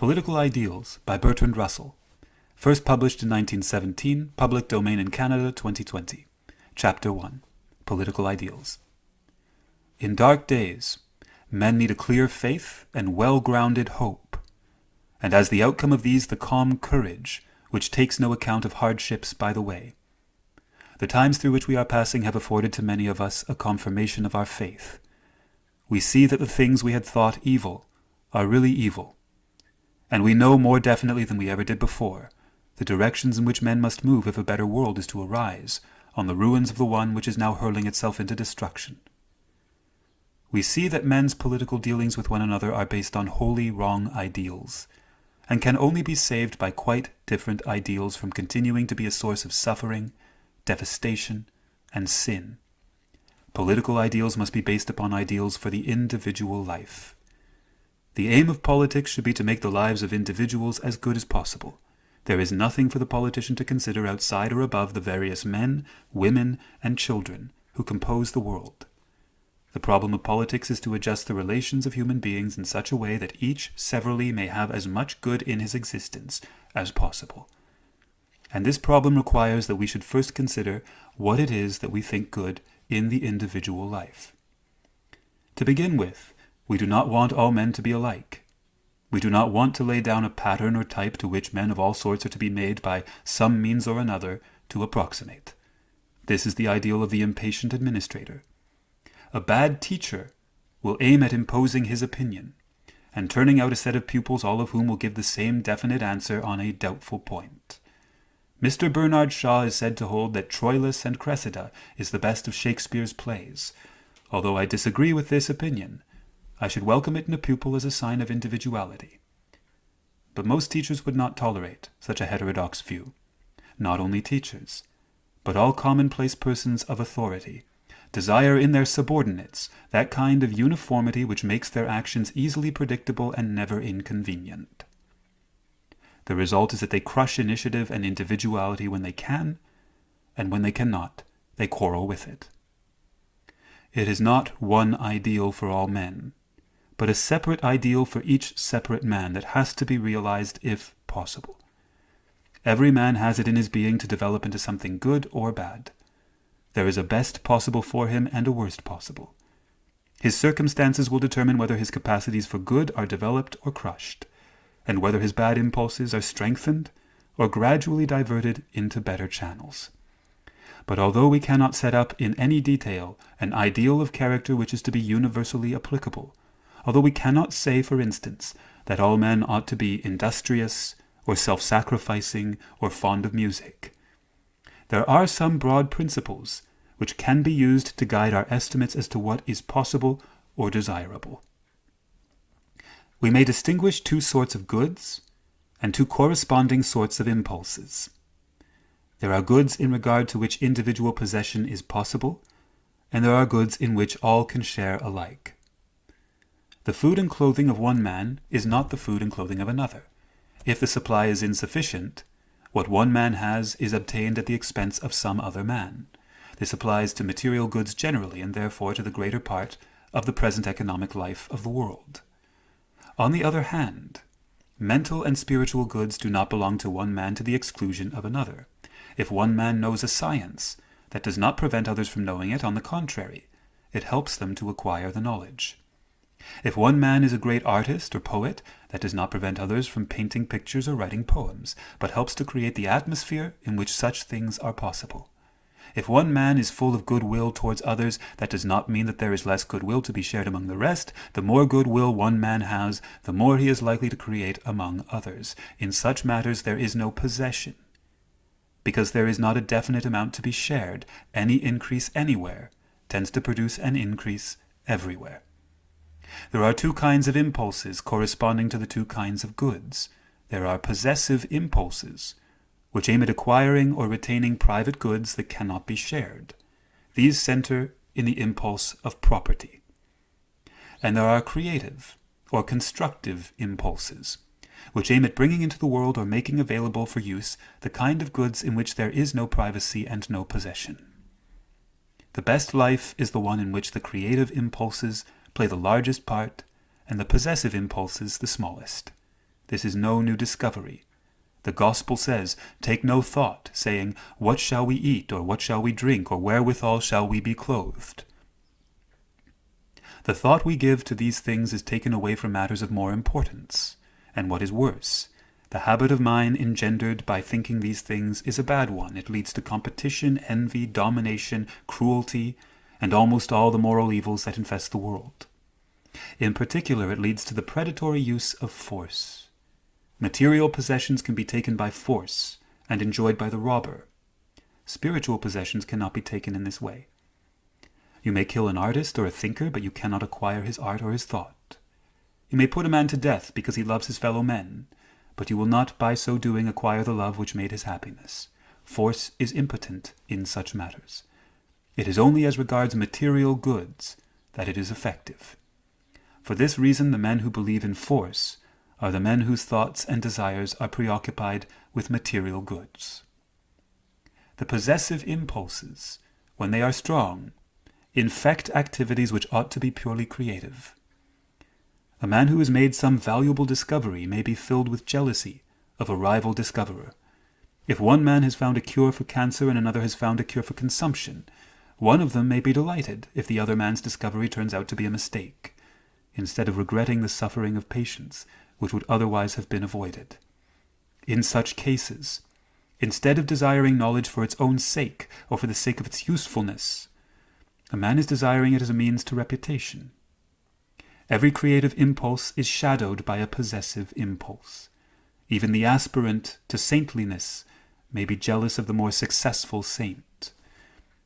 Political Ideals by Bertrand Russell. First published in 1917, Public Domain in Canada, 2020. Chapter 1. Political Ideals. In dark days, men need a clear faith and well-grounded hope, and as the outcome of these the calm courage, which takes no account of hardships by the way. The times through which we are passing have afforded to many of us a confirmation of our faith. We see that the things we had thought evil are really evil, and we know more definitely than we ever did before the directions in which men must move if a better world is to arise on the ruins of the one which is now hurling itself into destruction. We see that men's political dealings with one another are based on wholly wrong ideals, and can only be saved by quite different ideals from continuing to be a source of suffering, devastation, and sin. Political ideals must be based upon ideals for the individual life. The aim of politics should be to make the lives of individuals as good as possible. There is nothing for the politician to consider outside or above the various men, women, and children who compose the world. The problem of politics is to adjust the relations of human beings in such a way that each severally may have as much good in his existence as possible. And this problem requires that we should first consider what it is that we think good in the individual life. To begin with, we do not want all men to be alike. We do not want to lay down a pattern or type to which men of all sorts are to be made by some means or another to approximate. This is the ideal of the impatient administrator. A bad teacher will aim at imposing his opinion, and turning out a set of pupils all of whom will give the same definite answer on a doubtful point. Mr. Bernard Shaw is said to hold that Troilus and Cressida is the best of Shakespeare's plays. Although I disagree with this opinion, I should welcome it in a pupil as a sign of individuality. But most teachers would not tolerate such a heterodox view. Not only teachers, but all commonplace persons of authority desire in their subordinates that kind of uniformity which makes their actions easily predictable and never inconvenient. The result is that they crush initiative and individuality when they can, and when they cannot, they quarrel with it. It is not one ideal for all men, but a separate ideal for each separate man that has to be realized if possible. Every man has it in his being to develop into something good or bad. There is a best possible for him and a worst possible. His circumstances will determine whether his capacities for good are developed or crushed, and whether his bad impulses are strengthened or gradually diverted into better channels. But although we cannot set up in any detail an ideal of character which is to be universally applicable, although we cannot say, for instance, that all men ought to be industrious or self-sacrificing or fond of music, there are some broad principles which can be used to guide our estimates as to what is possible or desirable. We may distinguish two sorts of goods and two corresponding sorts of impulses. There are goods in regard to which individual possession is possible, and there are goods in which all can share alike. The food and clothing of one man is not the food and clothing of another. If the supply is insufficient, what one man has is obtained at the expense of some other man. This applies to material goods generally, and therefore to the greater part of the present economic life of the world. On the other hand, mental and spiritual goods do not belong to one man to the exclusion of another. If one man knows a science, that does not prevent others from knowing it. On the contrary, it helps them to acquire the knowledge. If one man is a great artist or poet, that does not prevent others from painting pictures or writing poems, but helps to create the atmosphere in which such things are possible. If one man is full of goodwill towards others, that does not mean that there is less goodwill to be shared among the rest. The more goodwill one man has, the more he is likely to create among others. In such matters there is no possession, because there is not a definite amount to be shared. Any increase anywhere tends to produce an increase everywhere. There are two kinds of impulses corresponding to the two kinds of goods. There are possessive impulses, which aim at acquiring or retaining private goods that cannot be shared. These center in the impulse of property. And there are creative or constructive impulses, which aim at bringing into the world or making available for use the kind of goods in which there is no privacy and no possession. The best life is the one in which the creative impulses play the largest part and the possessive impulses the smallest. This is no new discovery. The gospel says, "Take no thought, saying, What shall we eat, or what shall we drink, or wherewithal shall we be clothed?" The thought we give to these things is taken away from matters of more importance. And what is worse, the habit of mind engendered by thinking these things is a bad one. It leads to competition, envy, domination, cruelty, and almost all the moral evils that infest the world. In particular, it leads to the predatory use of force. Material possessions can be taken by force and enjoyed by the robber. Spiritual possessions cannot be taken in this way. You may kill an artist or a thinker, but you cannot acquire his art or his thought. You may put a man to death because he loves his fellow men, but you will not by so doing acquire the love which made his happiness. Force is impotent in such matters. It is only as regards material goods that it is effective. For this reason, the men who believe in force are the men whose thoughts and desires are preoccupied with material goods. The possessive impulses, when they are strong, infect activities which ought to be purely creative. A man who has made some valuable discovery may be filled with jealousy of a rival discoverer. If one man has found a cure for cancer and another has found a cure for consumption, one of them may be delighted if the other man's discovery turns out to be a mistake, instead of regretting the suffering of patients which would otherwise have been avoided. In such cases, instead of desiring knowledge for its own sake or for the sake of its usefulness, a man is desiring it as a means to reputation. Every creative impulse is shadowed by a possessive impulse. Even the aspirant to saintliness may be jealous of the more successful saint.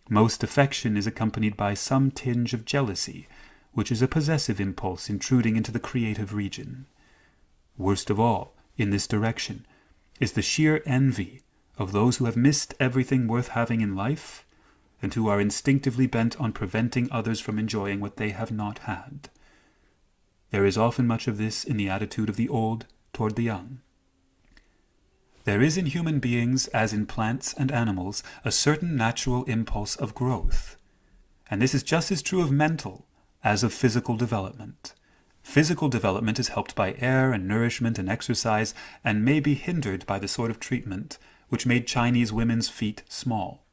Most affection is accompanied by some tinge of jealousy, which is a possessive impulse intruding into the creative region. Worst of all, in this direction, is the sheer envy of those who have missed everything worth having in life, and who are instinctively bent on preventing others from enjoying what they have not had. There is often much of this in the attitude of the old toward the young. There is in human beings, as in plants and animals, a certain natural impulse of growth. And this is just as true of mental as of physical development. Physical development is helped by air and nourishment and exercise, and may be hindered by the sort of treatment which made Chinese women's feet small.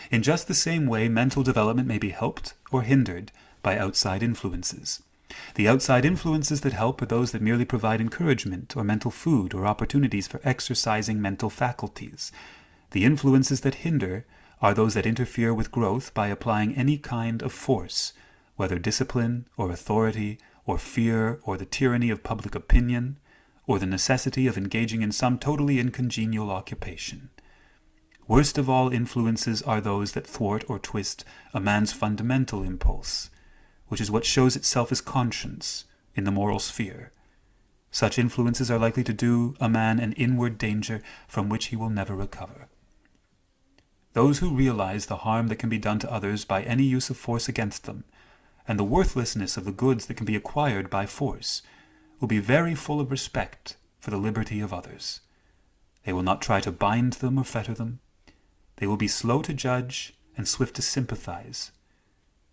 In just the same way, mental development may be helped or hindered by outside influences. The outside influences that help are those that merely provide encouragement or mental food or opportunities for exercising mental faculties. The influences that hinder are those that interfere with growth by applying any kind of force, whether discipline or authority or fear or the tyranny of public opinion, or the necessity of engaging in some totally incongenial occupation. Worst of all influences are those that thwart or twist a man's fundamental impulse, which is what shows itself as conscience in the moral sphere. Such influences are likely to do a man an inward danger from which he will never recover. Those who realize the harm that can be done to others by any use of force against them, and the worthlessness of the goods that can be acquired by force, will be very full of respect for the liberty of others. They will not try to bind them or fetter them. They will be slow to judge and swift to sympathize.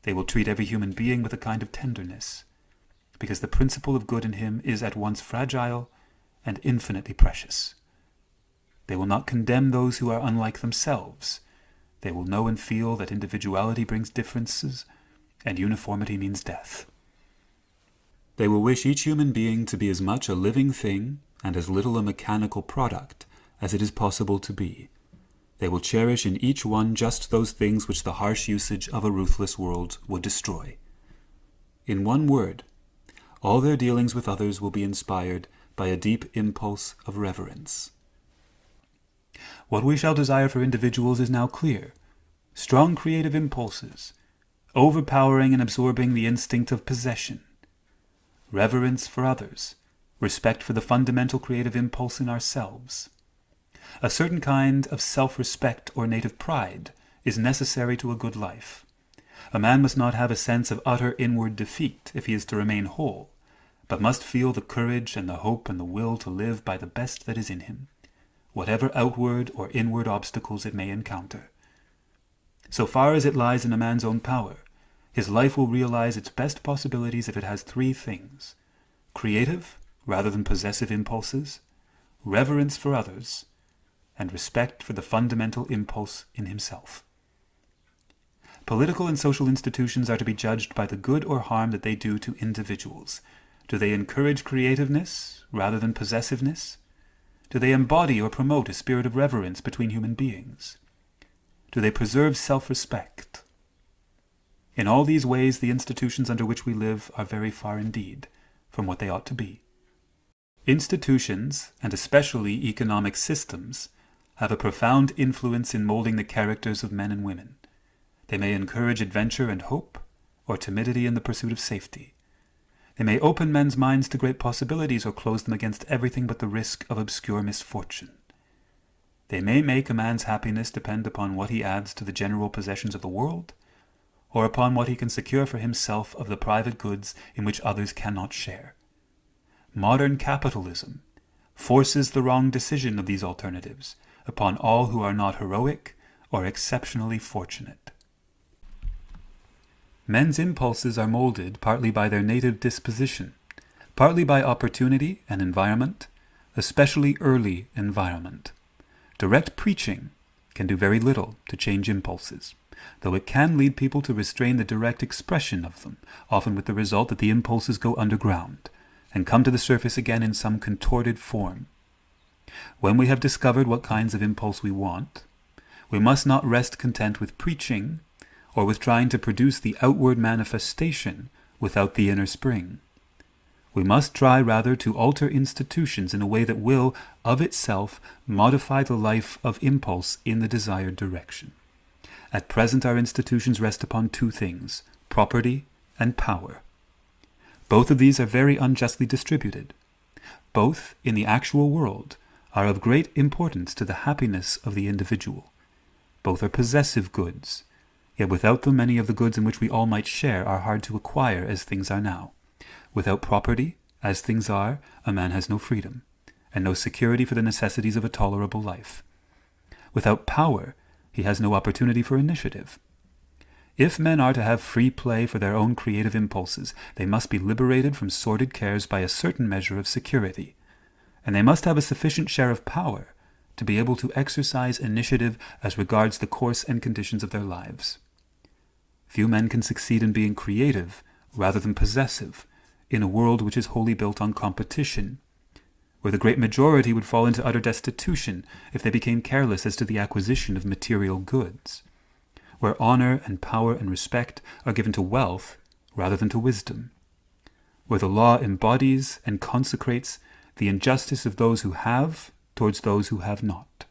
They will treat every human being with a kind of tenderness, because the principle of good in him is at once fragile and infinitely precious. They will not condemn those who are unlike themselves. They will know and feel that individuality brings differences, and uniformity means death. They will wish each human being to be as much a living thing and as little a mechanical product as it is possible to be. They will cherish in each one just those things which the harsh usage of a ruthless world would destroy. In one word, all their dealings with others will be inspired by a deep impulse of reverence. What we shall desire for individuals is now clear. Strong creative impulses, overpowering and absorbing the instinct of possession, reverence for others, respect for the fundamental creative impulse in ourselves. A certain kind of self-respect or native pride is necessary to a good life. A man must not have a sense of utter inward defeat if he is to remain whole, but must feel the courage and the hope and the will to live by the best that is in him, whatever outward or inward obstacles it may encounter. So far as it lies in a man's own power, his life will realize its best possibilities if it has three things: creative, rather than possessive impulses, reverence for others, and respect for the fundamental impulse in himself. Political and social institutions are to be judged by the good or harm that they do to individuals. Do they encourage creativeness rather than possessiveness? Do they embody or promote a spirit of reverence between human beings? Do they preserve self-respect? In all these ways, the institutions under which we live are very far indeed from what they ought to be. Institutions, and especially economic systems, have a profound influence in molding the characters of men and women. They may encourage adventure and hope, or timidity in the pursuit of safety. They may open men's minds to great possibilities or close them against everything but the risk of obscure misfortune. They may make a man's happiness depend upon what he adds to the general possessions of the world, or upon what he can secure for himself of the private goods in which others cannot share. Modern capitalism forces the wrong decision of these alternatives upon all who are not heroic or exceptionally fortunate. Men's impulses are molded partly by their native disposition, partly by opportunity and environment, especially early environment. Direct preaching can do very little to change impulses, though it can lead people to restrain the direct expression of them, often with the result that the impulses go underground and come to the surface again in some contorted form. When we have discovered what kinds of impulse we want, we must not rest content with preaching or with trying to produce the outward manifestation without the inner spring. We must try rather to alter institutions in a way that will, of itself, modify the life of impulse in the desired direction. At present our institutions rest upon two things, property and power. Both of these are very unjustly distributed. Both, in the actual world, are of great importance to the happiness of the individual. Both are possessive goods, yet without them many of the goods in which we all might share are hard to acquire as things are now. Without property, as things are, a man has no freedom, and no security for the necessities of a tolerable life. Without power, he has no opportunity for initiative. If men are to have free play for their own creative impulses, they must be liberated from sordid cares by a certain measure of security, and they must have a sufficient share of power to be able to exercise initiative as regards the course and conditions of their lives. Few men can succeed in being creative rather than possessive in a world which is wholly built on competition, where the great majority would fall into utter destitution if they became careless as to the acquisition of material goods, where honor and power and respect are given to wealth rather than to wisdom, where the law embodies and consecrates the injustice of those who have towards those who have not.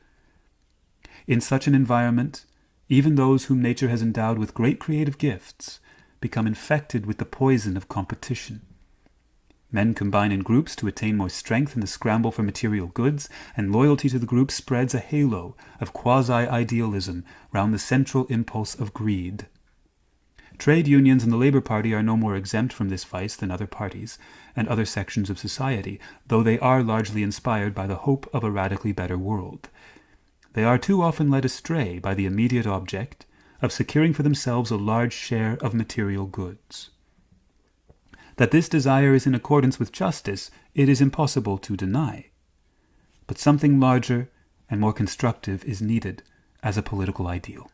In such an environment, even those whom nature has endowed with great creative gifts become infected with the poison of competition. Men combine in groups to attain more strength in the scramble for material goods, and loyalty to the group spreads a halo of quasi-idealism round the central impulse of greed. Trade unions and the Labour Party are no more exempt from this vice than other parties and other sections of society, though they are largely inspired by the hope of a radically better world. They are too often led astray by the immediate object of securing for themselves a large share of material goods. That this desire is in accordance with justice, it is impossible to deny. But something larger and more constructive is needed as a political ideal,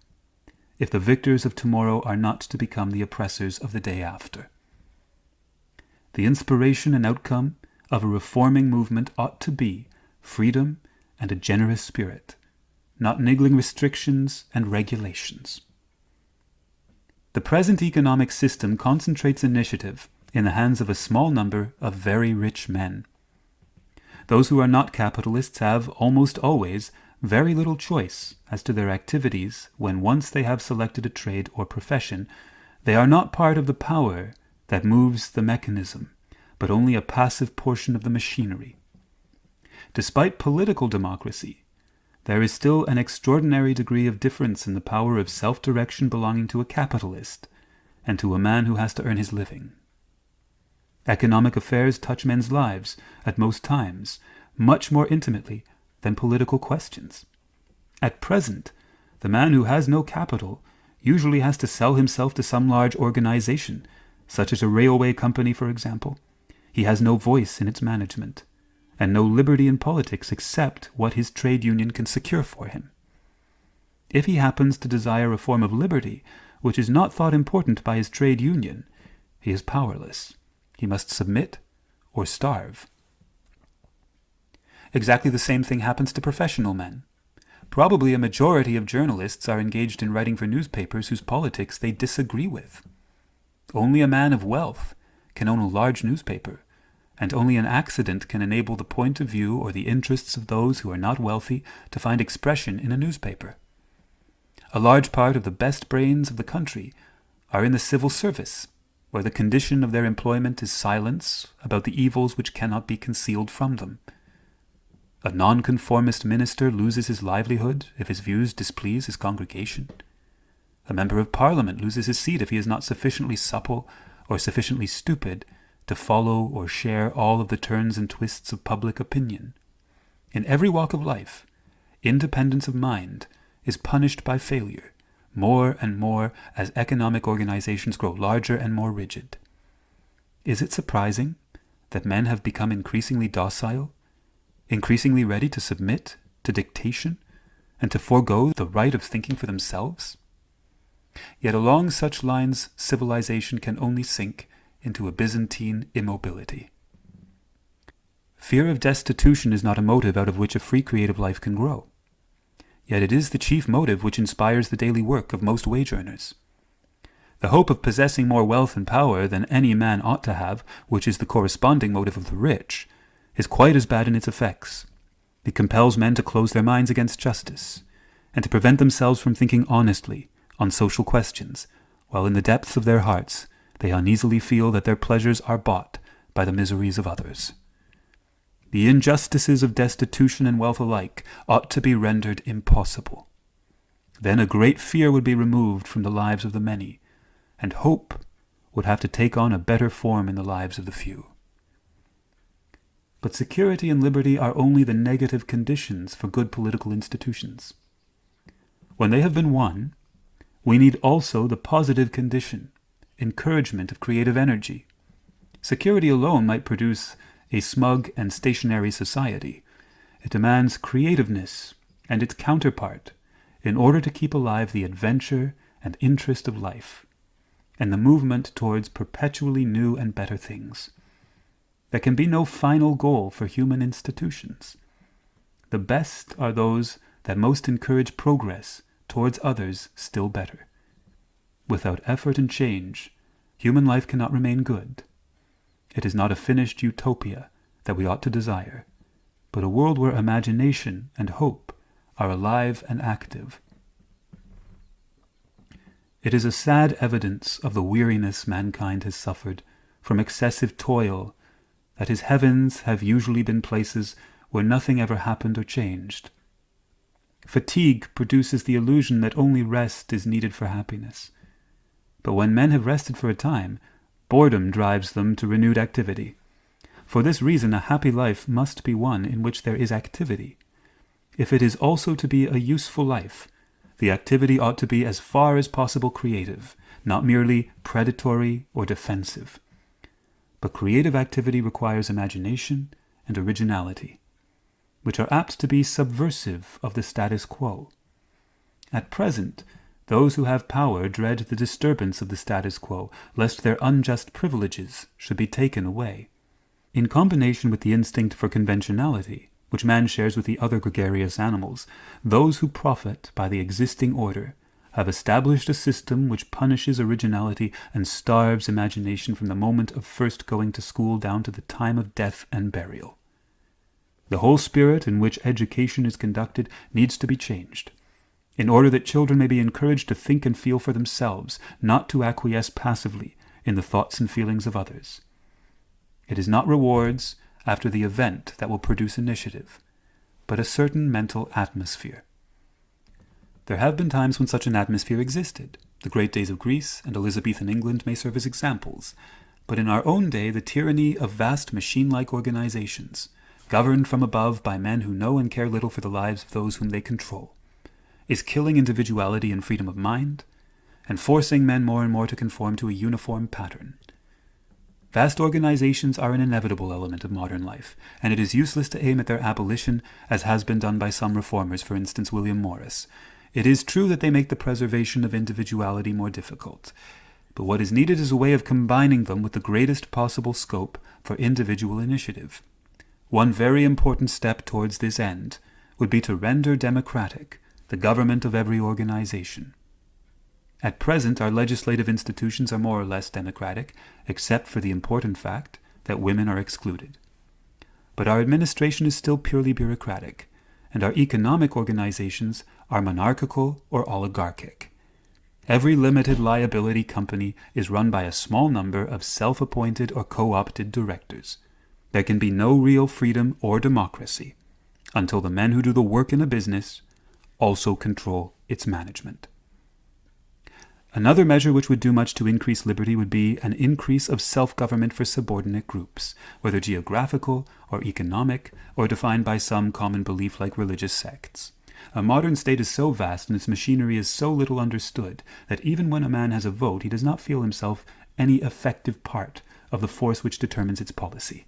if the victors of tomorrow are not to become the oppressors of the day after. The inspiration and outcome of a reforming movement ought to be freedom and a generous spirit, not niggling restrictions and regulations. The present economic system concentrates initiative in the hands of a small number of very rich men. Those who are not capitalists have, almost always, very little choice as to their activities when once they have selected a trade or profession. They are not part of the power that moves the mechanism, but only a passive portion of the machinery. Despite political democracy, there is still an extraordinary degree of difference in the power of self-direction belonging to a capitalist and to a man who has to earn his living. Economic affairs touch men's lives, at most times, much more intimately than political questions. At present, the man who has no capital usually has to sell himself to some large organization, such as a railway company, for example. he has no voice in its management, and no liberty in politics except what his trade union can secure for him. If he happens to desire a form of liberty which is not thought important by his trade union, he is powerless. He must submit or starve. Exactly the same thing happens to professional men. Probably a majority of journalists are engaged in writing for newspapers whose politics they disagree with. Only a man of wealth can own a large newspaper, and only an accident can enable the point of view or the interests of those who are not wealthy to find expression in a newspaper. A large part of the best brains of the country are in the civil service, where the condition of their employment is silence about the evils which cannot be concealed from them. A nonconformist minister loses his livelihood if his views displease his congregation. A member of parliament loses his seat if he is not sufficiently supple or sufficiently stupid to follow or share all of the turns and twists of public opinion. In every walk of life, independence of mind is punished by failure, more and more as economic organizations grow larger and more rigid. Is it surprising that men have become increasingly docile, increasingly ready to submit to dictation, and to forego the right of thinking for themselves? Yet along such lines, civilization can only sink into a Byzantine immobility. Fear of destitution is not a motive out of which a free creative life can grow. Yet it is the chief motive which inspires the daily work of most wage earners. The hope of possessing more wealth and power than any man ought to have, which is the corresponding motive of the rich, is quite as bad in its effects. It compels men to close their minds against justice, and to prevent themselves from thinking honestly on social questions, while in the depths of their hearts they uneasily feel that their pleasures are bought by the miseries of others. The injustices of destitution and wealth alike ought to be rendered impossible. Then a great fear would be removed from the lives of the many, and hope would have to take on a better form in the lives of the few. But security and liberty are only the negative conditions for good political institutions. When they have been won, we need also the positive condition, encouragement of creative energy. Security alone might produce a smug and stationary society. It demands creativeness and its counterpart in order to keep alive the adventure and interest of life, and the movement towards perpetually new and better things. There can be no final goal for human institutions. The best are those that most encourage progress towards others still better. Without effort and change, human life cannot remain good. It is not a finished utopia that we ought to desire, but a world where imagination and hope are alive and active. It is a sad evidence of the weariness mankind has suffered from excessive toil that his heavens have usually been places where nothing ever happened or changed. Fatigue produces the illusion that only rest is needed for happiness. But when men have rested for a time, boredom drives them to renewed activity. For this reason, a happy life must be one in which there is activity. If it is also to be a useful life, the activity ought to be as far as possible creative, not merely predatory or defensive. But creative activity requires imagination and originality, which are apt to be subversive of the status quo. At present, those who have power dread the disturbance of the status quo, lest their unjust privileges should be taken away. In combination with the instinct for conventionality, which man shares with the other gregarious animals, those who profit by the existing order have established a system which punishes originality and starves imagination from the moment of first going to school down to the time of death and burial. The whole spirit in which education is conducted needs to be changed, in order that children may be encouraged to think and feel for themselves, not to acquiesce passively in the thoughts and feelings of others. It is not rewards after the event that will produce initiative, but a certain mental atmosphere. There have been times when such an atmosphere existed. The great days of Greece and Elizabethan England may serve as examples, but in our own day the tyranny of vast machine-like organizations, governed from above by men who know and care little for the lives of those whom they control, is killing individuality and freedom of mind, and forcing men more and more to conform to a uniform pattern. Vast organizations are an inevitable element of modern life, and it is useless to aim at their abolition, as has been done by some reformers, for instance William Morris. It is true that they make the preservation of individuality more difficult, but what is needed is a way of combining them with the greatest possible scope for individual initiative. One very important step towards this end would be to render democratic the government of every organization. At present, our legislative institutions are more or less democratic, except for the important fact that women are excluded. But our administration is still purely bureaucratic, and our economic organizations are monarchical or oligarchic. Every limited liability company is run by a small number of self-appointed or co-opted directors. There can be no real freedom or democracy until the men who do the work in a business also control its management. Another measure which would do much to increase liberty would be an increase of self-government for subordinate groups, whether geographical or economic, or defined by some common belief like religious sects. A modern state is so vast and its machinery is so little understood that even when a man has a vote, he does not feel himself any effective part of the force which determines its policy.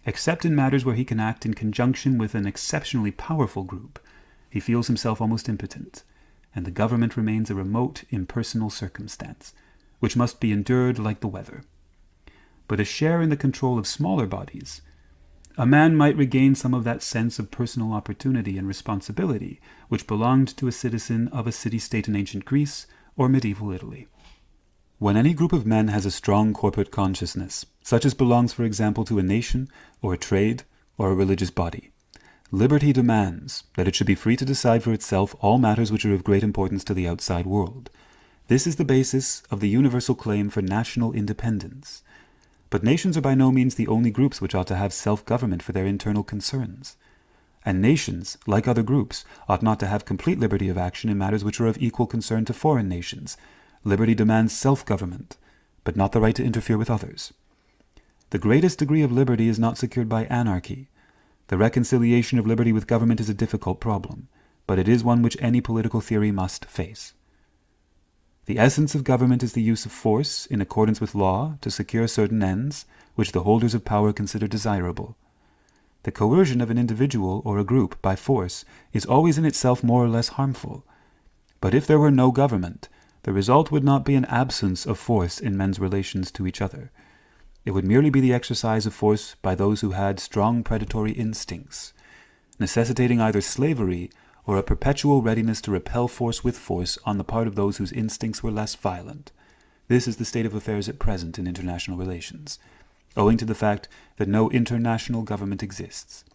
Except in matters where he can act in conjunction with an exceptionally powerful group, he feels himself almost impotent, and the government remains a remote, impersonal circumstance, which must be endured like the weather. But a share in the control of smaller bodies, a man might regain some of that sense of personal opportunity and responsibility which belonged to a citizen of a city-state in ancient Greece or medieval Italy. When any group of men has a strong corporate consciousness, such as belongs, for example, to a nation or a trade or a religious body, liberty demands that it should be free to decide for itself all matters which are of great importance to the outside world. This is the basis of the universal claim for national independence. But nations are by no means the only groups which ought to have self-government for their internal concerns. And nations, like other groups, ought not to have complete liberty of action in matters which are of equal concern to foreign nations. Liberty demands self-government, but not the right to interfere with others. The greatest degree of liberty is not secured by anarchy. The reconciliation of liberty with government is a difficult problem, but it is one which any political theory must face. The essence of government is the use of force in accordance with law to secure certain ends which the holders of power consider desirable. The coercion of an individual or a group by force is always in itself more or less harmful. But if there were no government, the result would not be an absence of force in men's relations to each other. It would merely be the exercise of force by those who had strong predatory instincts, necessitating either slavery or a perpetual readiness to repel force with force on the part of those whose instincts were less violent. This is the state of affairs at present in international relations, owing to the fact that no international government exists.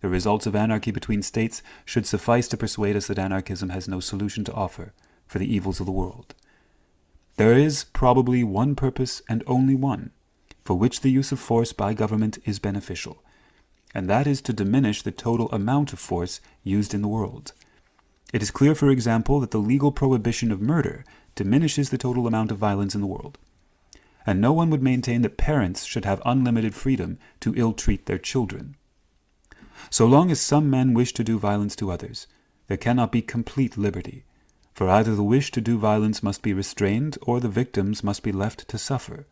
The results of anarchy between states should suffice to persuade us that anarchism has no solution to offer for the evils of the world. There is probably one purpose, and only one, for which the use of force by government is beneficial, and that is to diminish the total amount of force used in the world. It is clear, for example, that the legal prohibition of murder diminishes the total amount of violence in the world, and no one would maintain that parents should have unlimited freedom to ill-treat their children. So long as some men wish to do violence to others, there cannot be complete liberty, for either the wish to do violence must be restrained or the victims must be left to suffer.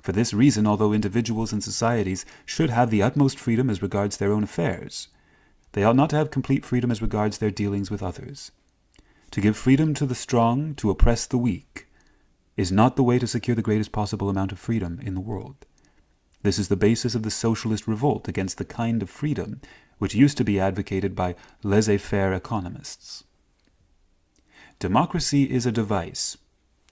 For this reason, although individuals and societies should have the utmost freedom as regards their own affairs, they ought not to have complete freedom as regards their dealings with others. To give freedom to the strong, to oppress the weak, is not the way to secure the greatest possible amount of freedom in the world. This is the basis of the socialist revolt against the kind of freedom which used to be advocated by laissez-faire economists. Democracy is a device,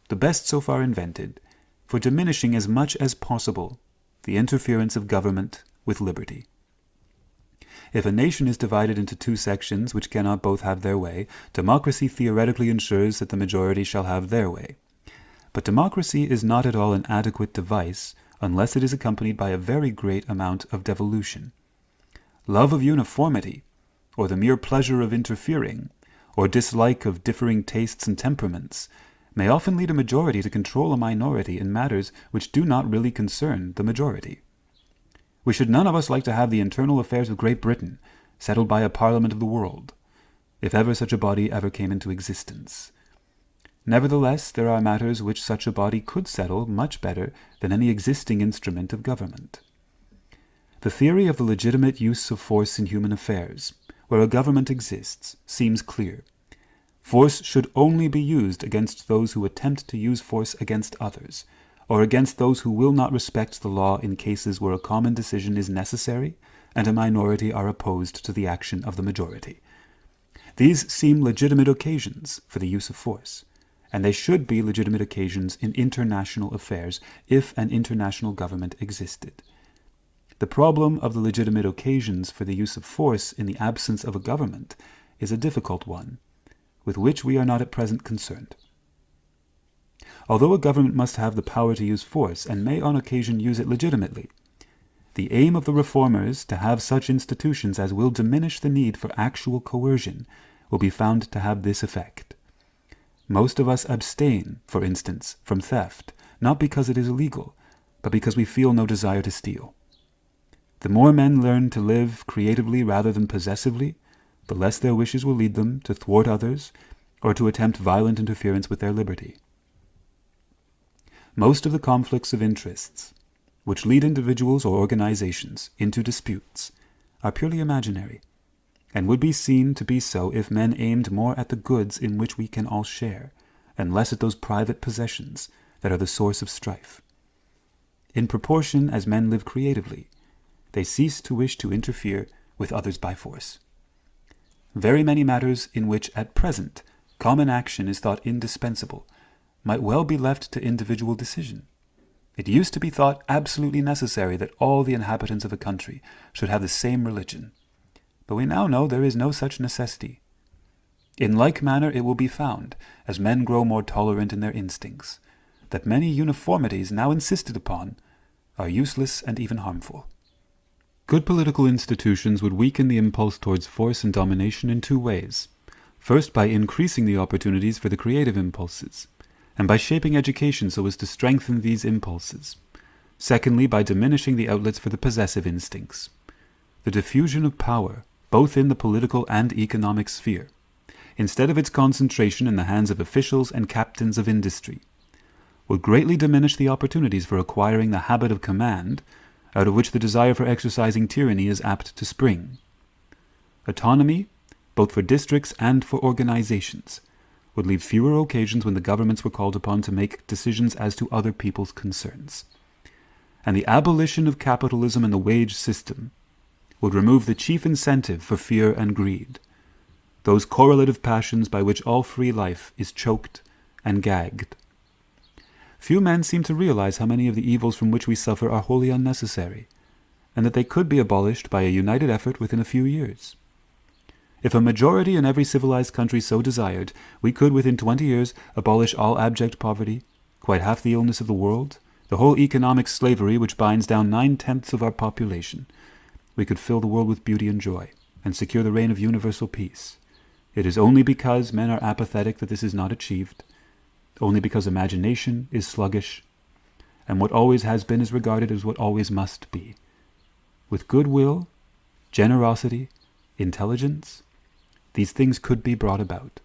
the best so far invented, for diminishing as much as possible the interference of government with liberty. If a nation is divided into two sections which cannot both have their way, democracy theoretically ensures that the majority shall have their way. But democracy is not at all an adequate device unless it is accompanied by a very great amount of devolution. Love of uniformity, or the mere pleasure of interfering, or dislike of differing tastes and temperaments, may often lead a majority to control a minority in matters which do not really concern the majority. We should none of us like to have the internal affairs of Great Britain settled by a Parliament of the world, if ever such a body ever came into existence. Nevertheless, there are matters which such a body could settle much better than any existing instrument of government. The theory of the legitimate use of force in human affairs, where a government exists, seems clear. Force should only be used against those who attempt to use force against others, or against those who will not respect the law in cases where a common decision is necessary and a minority are opposed to the action of the majority. These seem legitimate occasions for the use of force, and they should be legitimate occasions in international affairs if an international government existed. The problem of the legitimate occasions for the use of force in the absence of a government is a difficult one, with which we are not at present concerned. Although a government must have the power to use force, and may on occasion use it legitimately, the aim of the reformers to have such institutions as will diminish the need for actual coercion will be found to have this effect. Most of us abstain, for instance, from theft, not because it is illegal, but because we feel no desire to steal. The more men learn to live creatively rather than possessively, the less their wishes will lead them to thwart others or to attempt violent interference with their liberty. Most of the conflicts of interests, which lead individuals or organizations into disputes, are purely imaginary, and would be seen to be so if men aimed more at the goods in which we can all share, and less at those private possessions that are the source of strife. In proportion as men live creatively, they cease to wish to interfere with others by force. Very many matters in which, at present, common action is thought indispensable might well be left to individual decision. It used to be thought absolutely necessary that all the inhabitants of a country should have the same religion, but we now know there is no such necessity. In like manner it will be found, as men grow more tolerant in their instincts, that many uniformities now insisted upon are useless and even harmful. Good political institutions would weaken the impulse towards force and domination in two ways. First, by increasing the opportunities for the creative impulses, and by shaping education so as to strengthen these impulses. Secondly, by diminishing the outlets for the possessive instincts. The diffusion of power, both in the political and economic sphere, instead of its concentration in the hands of officials and captains of industry, would greatly diminish the opportunities for acquiring the habit of command, out of which the desire for exercising tyranny is apt to spring. Autonomy, both for districts and for organizations, would leave fewer occasions when the governments were called upon to make decisions as to other people's concerns. And the abolition of capitalism and the wage system would remove the chief incentive for fear and greed, those correlative passions by which all free life is choked and gagged. Few men seem to realize how many of the evils from which we suffer are wholly unnecessary, and that they could be abolished by a united effort within a few years. If a majority in every civilized country so desired, we could within 20 years abolish all abject poverty, quite half the illness of the world, the whole economic slavery which binds down 9/10 of our population. We could fill the world with beauty and joy, and secure the reign of universal peace. It is only because men are apathetic that this is not achieved, only because imagination is sluggish, and what always has been is regarded as what always must be. With goodwill, generosity, intelligence, these things could be brought about.